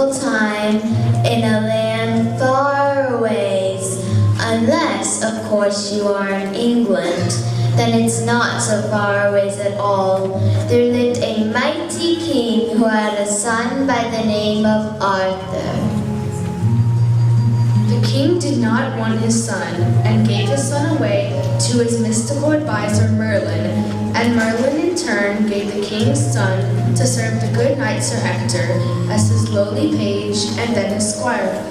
peaceful time in a land far away. Unless, of course, you are in England, then it's not so far away at all. There lived a mighty king who had a son by the name of Arthur. The king did not want his son and gave his son away to his mystical advisor Merlin, and Merlin in turn gave the king's son to serve the good knight Sir Hector as his lowly page and then his squire.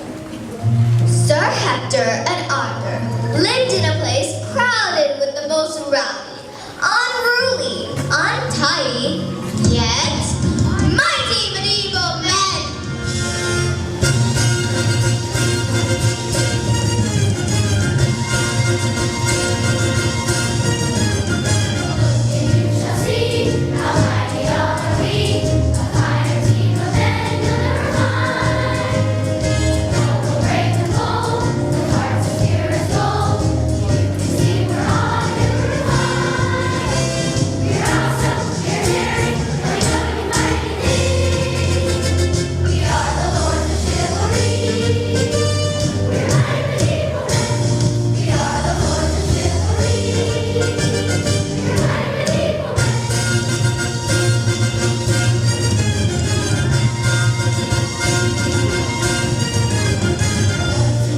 Sir Hector and Arthur lived in a place crowded with the most rowdy, unruly, untidy, yet mighty medieval men. You shall see how mighty are we, a finer team of men you'll never find. We'll break the mold, with hearts of pure as gold. You can see we're on a new high. We're awesome, we're daring, we know you mighty things. We are the lords of chivalry. We're mighty medieval men. We are the lords of chivalry. We're mighty medieval men.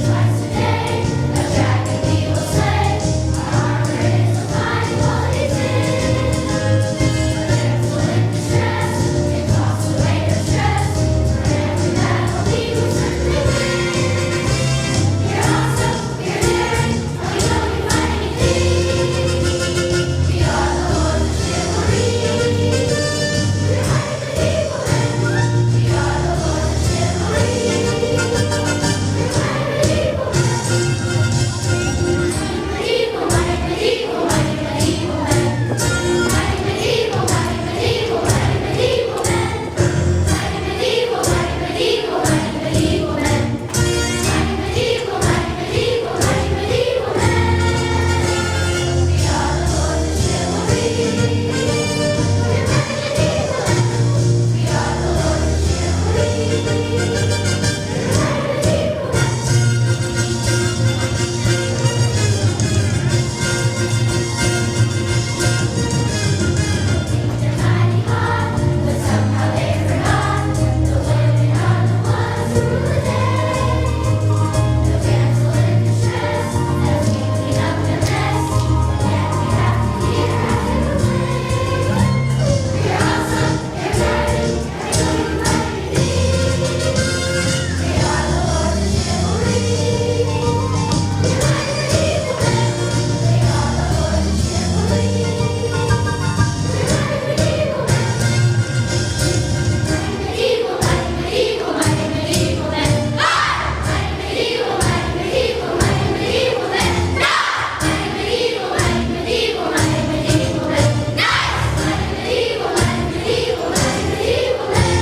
Twice a day, a dragon we will slay. Our armor is of fine quality tin. We're damsel in distress, it toss away her stress. For every battle we will certainly win. We're awesome, we're daring, we know you mighty things. We are the lords of chivalry. We're mighty medieval men. We are the lords of chivalry. We're mighty medieval men. Medieval, mighty medieval, mighty medieval men. Mighty medieval, mighty medieval, mighty medieval men. Mighty medieval, mighty medieval, mighty medieval men. Mighty medieval, mighty medieval, mighty medieval men. We are the lords of chivalry. We're mighty medieval men. We are the lords of chivalry. We're mighty medieval men. They're mighty hot, but somehow they forgot the women are the ones who rule the day. No damsel in distress as we clean up their mess, yet we have to hear how they will play. We're awesome, we're mighty, and we know you mighty things. We are the lords of chivalry. We're mighty medieval men. We are the lords of chivalry. We're mighty medieval men. Mighty medieval, mighty medieval, mighty medieval men. Mighty medieval, mighty medieval, mighty medieval men. Mighty medieval, mighty medieval, mighty medieval men. Mighty medieval, mighty medieval, mighty medieval men.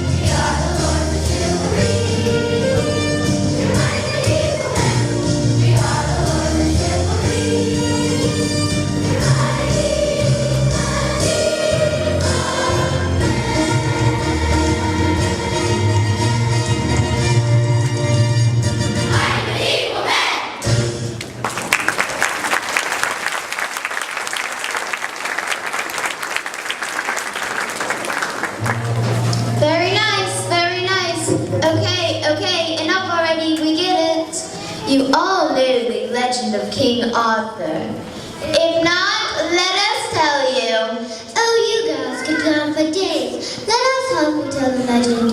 We are the lords of chivalry. We're mighty medieval men. We are the lords of chivalry. We're mighty medieval men. Very nice, very nice. Okay, enough already, we get it. You all know the legend of King Arthur. If not, let us tell you. Oh, you guys could go on for days. Let us help you tell the legend.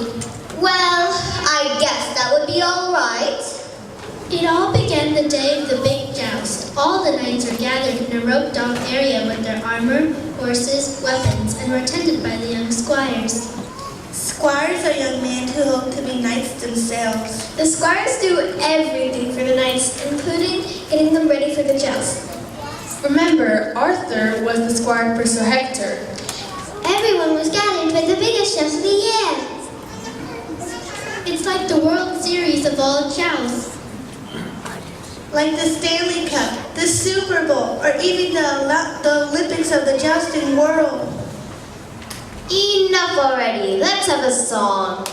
Well, I guess that would be all right. It all began the day of the big joust. All the knights were gathered in a roped-off area with their armor, horses, weapons, and were attended by the young squires. Squires are young men who hope to be knights themselves. The squires do everything for the knights, including getting them ready for the joust. Remember, Arthur was the squire for Sir Hector. Everyone was gathered for the biggest joust of the year. It's like the World Series of all jousts. Like the Stanley Cup, the Super Bowl, or even the Olympics of the jousting world. Enough already. Let's have a song.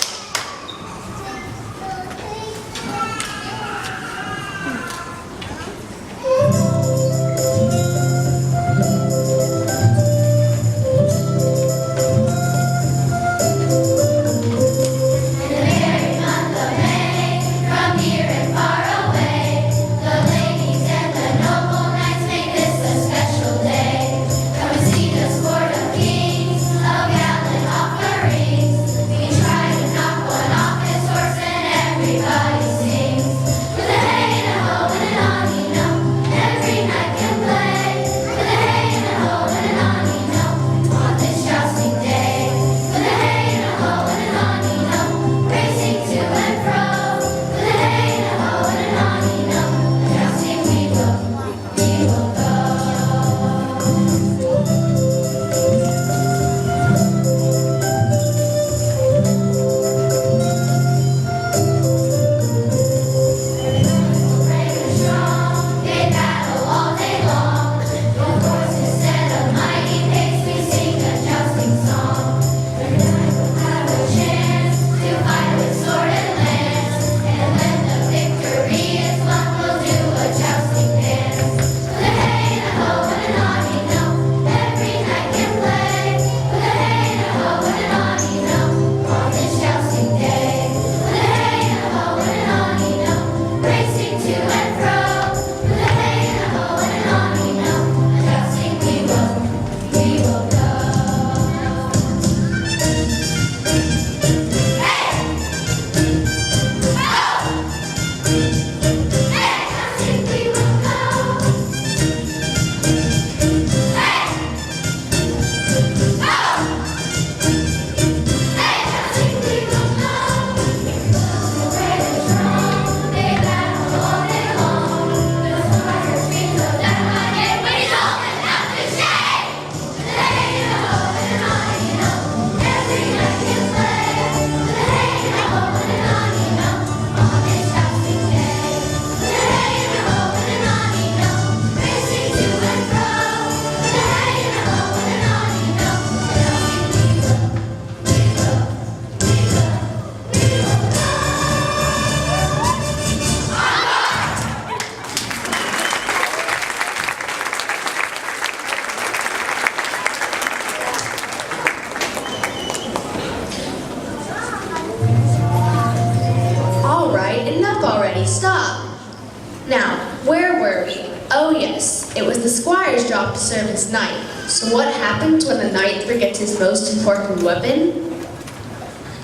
serve as knight. So what happens when the knight forgets his most important weapon?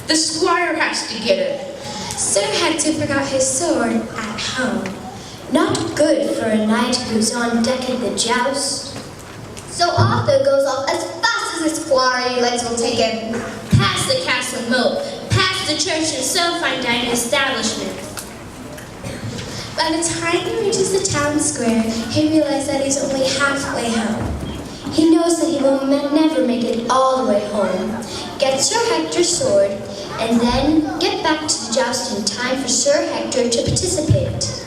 The squire has to get it. Sir Hector forgot his sword at home. Not good for a knight who's on deck at the joust. So Arthur goes off as fast as his squire legs will take him. Past the castle moat, past the church and so fine dining establishment. By the time he reaches the town square, he realizes that he's only halfway home. He knows that he will never make it all the way home. Get Sir Hector's sword, and then get back to the joust in time for Sir Hector to participate.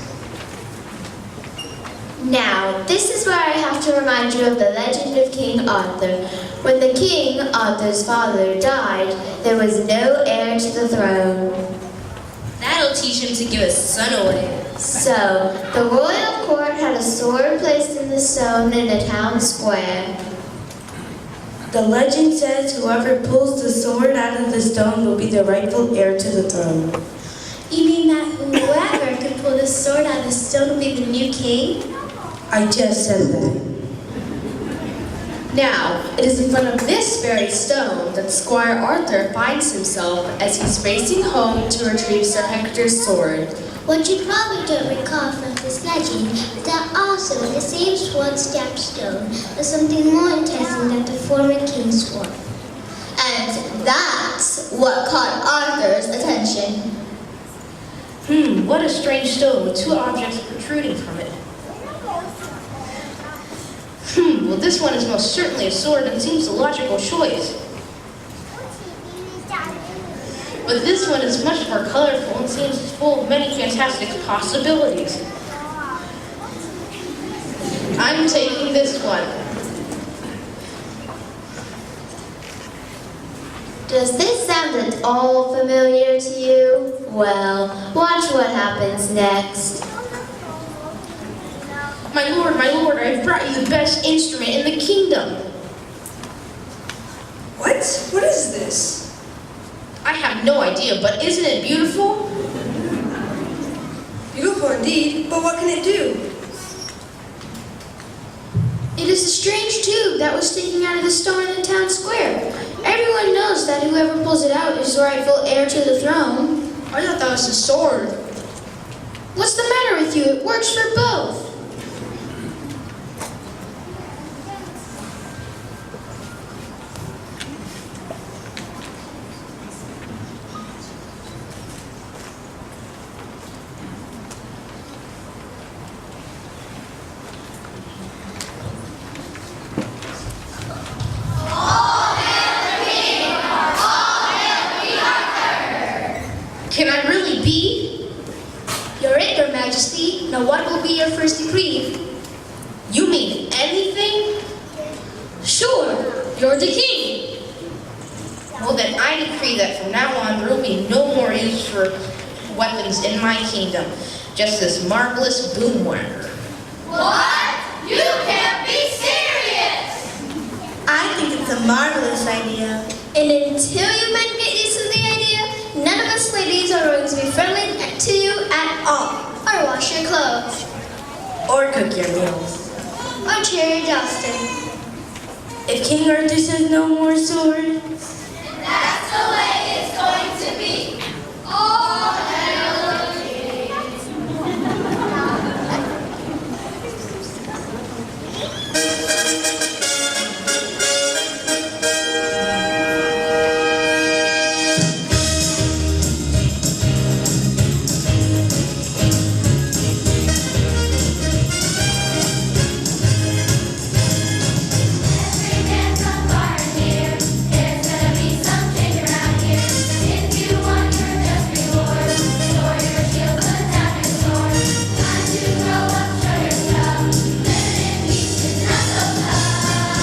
Now, this is where I have to remind you of the legend of King Arthur. When the king, Arthur's father, died, there was no heir to the throne. That'll teach him to give his son away. So, the royal court had a sword placed in the stone in a town square. The legend says whoever pulls the sword out of the stone will be the rightful heir to the throne. You mean that whoever could pull the sword out of the stone will be the new king? I just said that. Now, it is in front of this very stone that Squire Arthur finds himself as he's racing home to retrieve Sir Hector's sword. What you probably don't recall from this legend is that also in the same sword-stabbed stone was something more enticing than the former king's sword. And that's what caught Arthur's attention. What a strange stone with two objects protruding from it. Well, this one is most certainly a sword and seems a logical choice. But this one is much more colorful and seems full of many fantastic possibilities. I'm taking this one. Does this sound at all familiar to you? Well, watch what happens next. My lord, I've brought you the best instrument in the kingdom. What? What is this? I have no idea, but isn't it beautiful? Beautiful indeed, but what can it do? It is a strange tube that was taken out of the stone in the town square. Everyone knows that whoever pulls it out is the rightful heir to the throne. I thought that was a sword. What's the matter with you? It works for both. Can I really be? You're it, Your Majesty. Now what will be your first decree? You mean anything? Sure, you're the king. Well, then I decree that from now on there will be no more use for weapons in my kingdom. Just this marvelous boom whacker. What? You can't be serious! I think it's a marvelous idea. And until you men get used to the idea, none of us ladies are going to be friendly to you at all. Or wash your clothes. Or cook your meals. Or cheer your jousting. If King Arthur says no more swords, That's the way it's going to be. All hail the king. Every man's on fire here. There's gonna be some change around here. If you want your just reward, store your shield, put down your sword. Time to grow up, show your stuff. Living in peace is not so tough.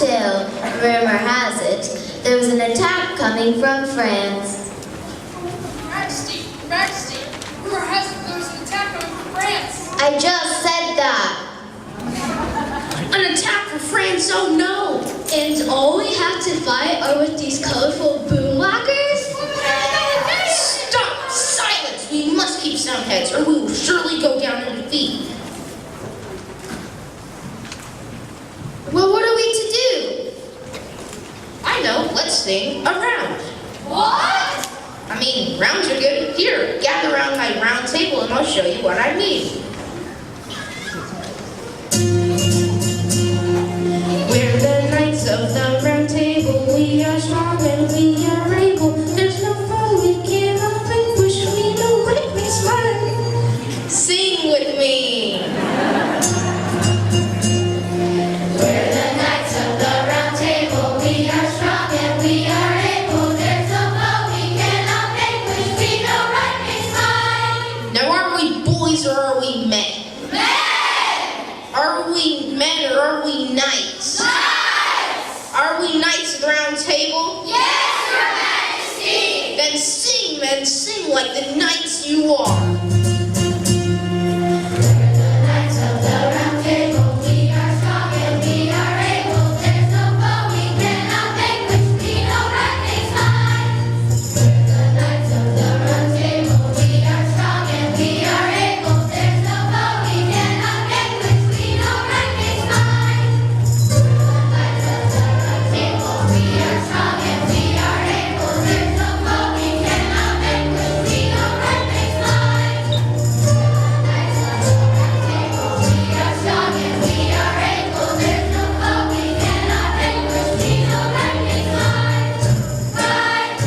until, rumor has it, there was an attack coming from France. Majesty, rumor has it there was an attack coming from France. I just said that. An attack from France, oh no! And all we have to fight are with these colorful boomwhackers? Stop! Silence! We must keep sound heads, or we will surely go down in defeat. Well, what are we to do? I know, let's sing a round. What? I mean, rounds are good. Here, gather around my round table and I'll show you what I mean. We're the knights of the round table. We are strong and we are able. There's no foe we cannot vanquish. We know right makes right. Sing with me. We're the knights of the round table. We are strong and we are able. There's no foe we cannot vanquish. We know right makes right. Now are we boys or are we men? Men! Are we men or are we knights? Knights! Are we knights of the round table? Yes, Your Majesty! Then sing, men, sing like the knights you are. We're the knights of the round table. We are strong and we are able. There's no foe we cannot vanquish. We know right makes right. We're the knights of the round table. We are strong and we are able. There's no foe we cannot vanquish. We know right makes right. We're the knights of the round table. We are strong and we are able. There's no foe we cannot vanquish. We know right makes right. We're the knights of the round table. We are strong and we are able. There's no foe we cannot vanquish. We know right makes right. Right,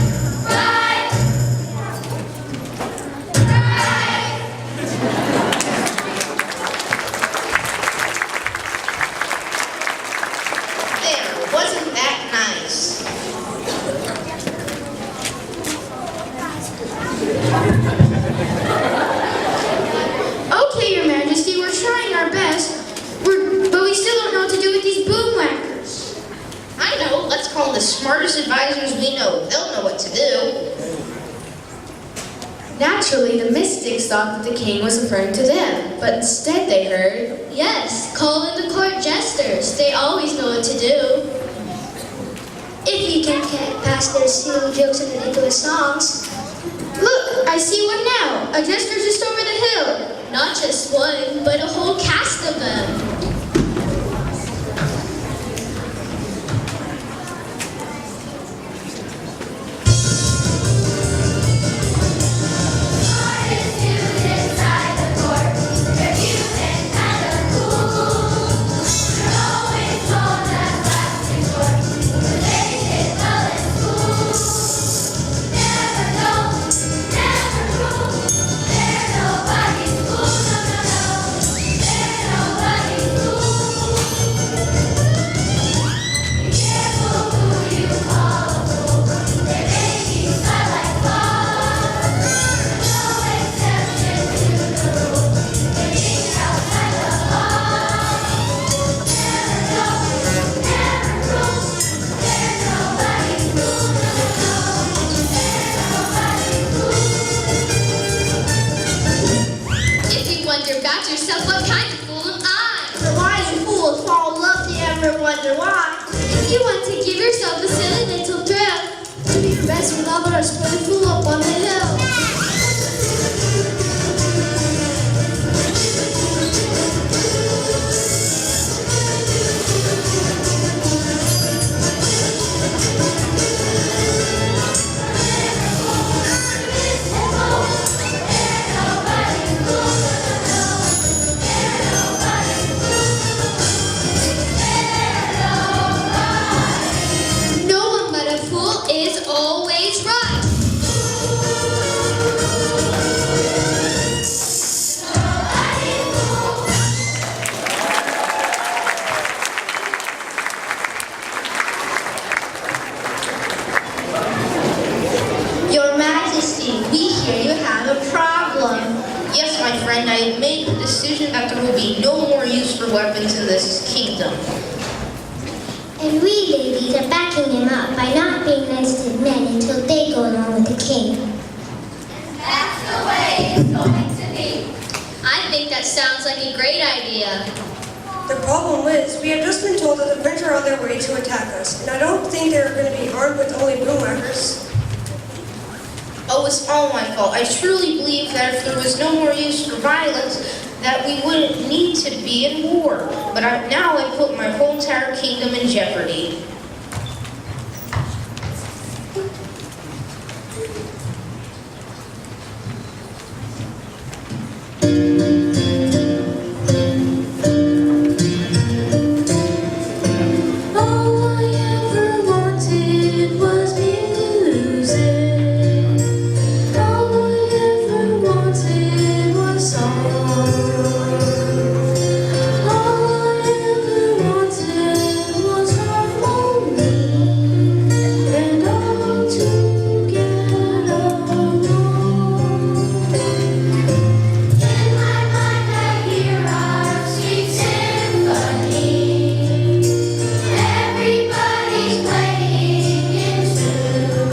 right, right. There, wasn't that nice? Okay, Your Majesty, we're trying our best, but we still don't know what to do with these boomwhackers. I know, let's call the smartest advisors we know. They'll know what to do. Naturally, the mystics thought that the king was referring to them, but instead they heard, Yes, call in the court jesters. They always know what to do. If you can get past their silly jokes and ridiculous songs. Look, I see one now. A jester's just over the hill. Not just one, but a whole cast of them. Inside the court, they're cute and kind of cool. They're always told that plastic short, but they did well in school. Never dull, never cruel. They're nobody's fool, no, no, no. They're nobody's fool. Be careful who you call a fool. They make you smile like fun. No exception to the rule. They think outside the box. Never dull, never cruel. They're nobody's fool, no, no, no. They're nobody's fool. If you wonder about yourself, what kind of fool am I? The wise fools fall in love to ever wonder why. If you want to give yourself a silly little thrill, do your best with all but our spoon fool up on the hill. No one but a fool is always right. Your Majesty, we hear you have a problem. Yes, my friend, I have made the decision that there will be no more use for weapons in this kingdom. And we ladies are backing him up by not being nice to men until they go along with the king. That's the way it's going to be. I think that sounds like a great idea. The problem is, we have just been told that the French are on their way to attack us, and I don't think they're going to be armed with only boomwhackers. Oh, it's all my fault. I truly believe that if there was no more use for violence, that we wouldn't need to be in war. But now I put my whole entire kingdom in jeopardy. All I ever wanted was music. All I ever wanted was song. All I ever wanted was harmony, and all to get along. In my mind I hear our sweet symphony. Everybody's playing in tune.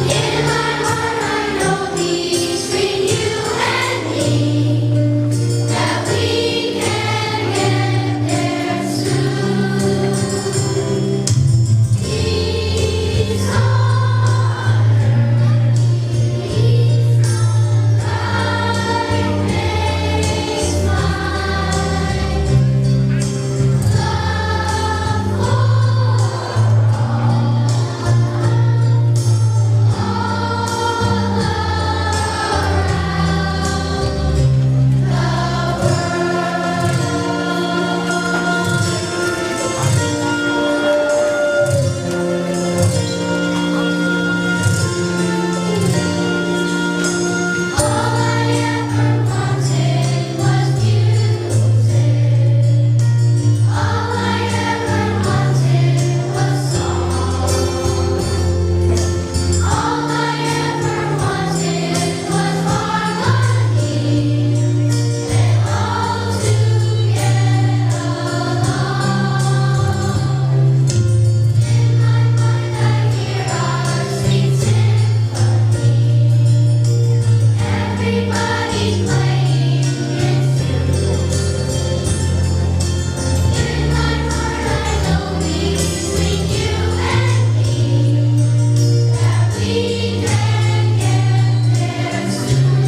In my heart I know between you and me that we can get there soon. Peace on earth, peace on life makes All I ever wanted was music. All I ever wanted was song. All I ever wanted was harmony, and all to get along. In my mind I hear our sweet symphony. Everybody's playing in tune. In my heart I know between you and me that we can get there soon.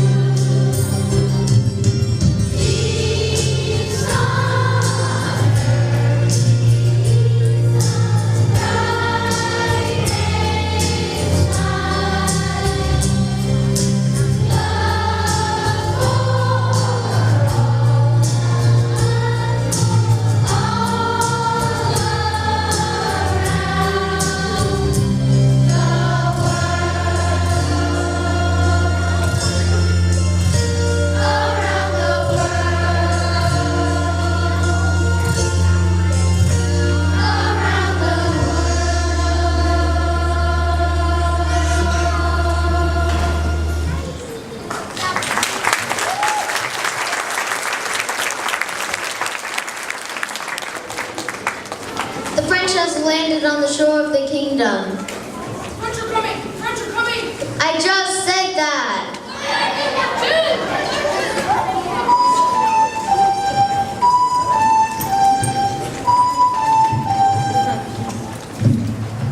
Peace on earth, peace on life makes The French has landed on the shore of the kingdom. French are coming! French are coming! I just said that.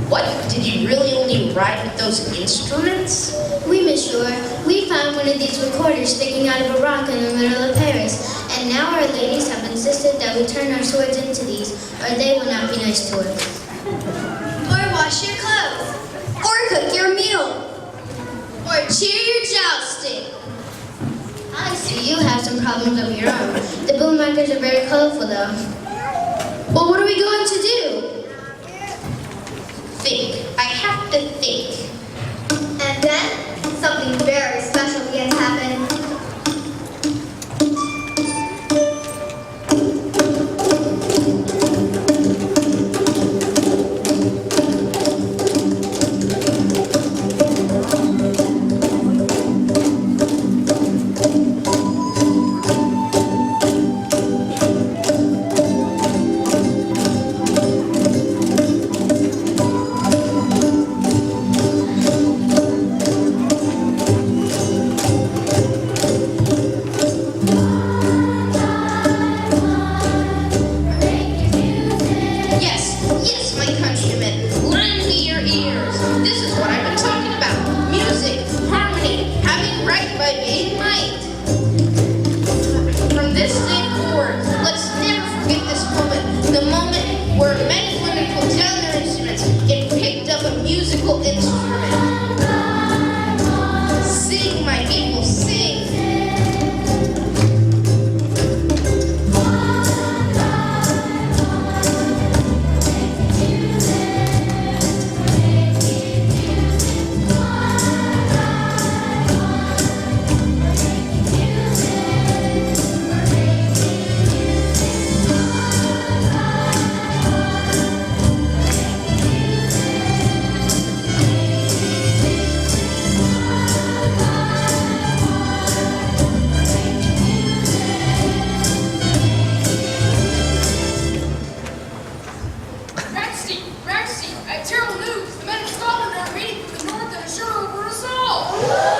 What? Did you really only ride with those instruments? Oui, monsieur. We found one of these recorders sticking out of a rock in the middle of Paris, and now our ladies have insisted that we turn our swords into these, or they will not be nice to us. Or wash your clothes. Or cook your meal. Or cheer your jousting. I see you have some problems of your own. The boommakers are very colorful, though. Well, what are we going to do? Think. I have to think. And then something very special begins to happen. Yes, yes, my countrymen, lend me your ears. This is what I've been talking about. Music, harmony, having right by being might. From this day forward, let's never forget this moment. The moment where men and women put down their instruments and picked up a musical instrument. Sing, my people, sing. Majesty, I have terrible news. The men of Scotland are invading from the north and are sure over us all.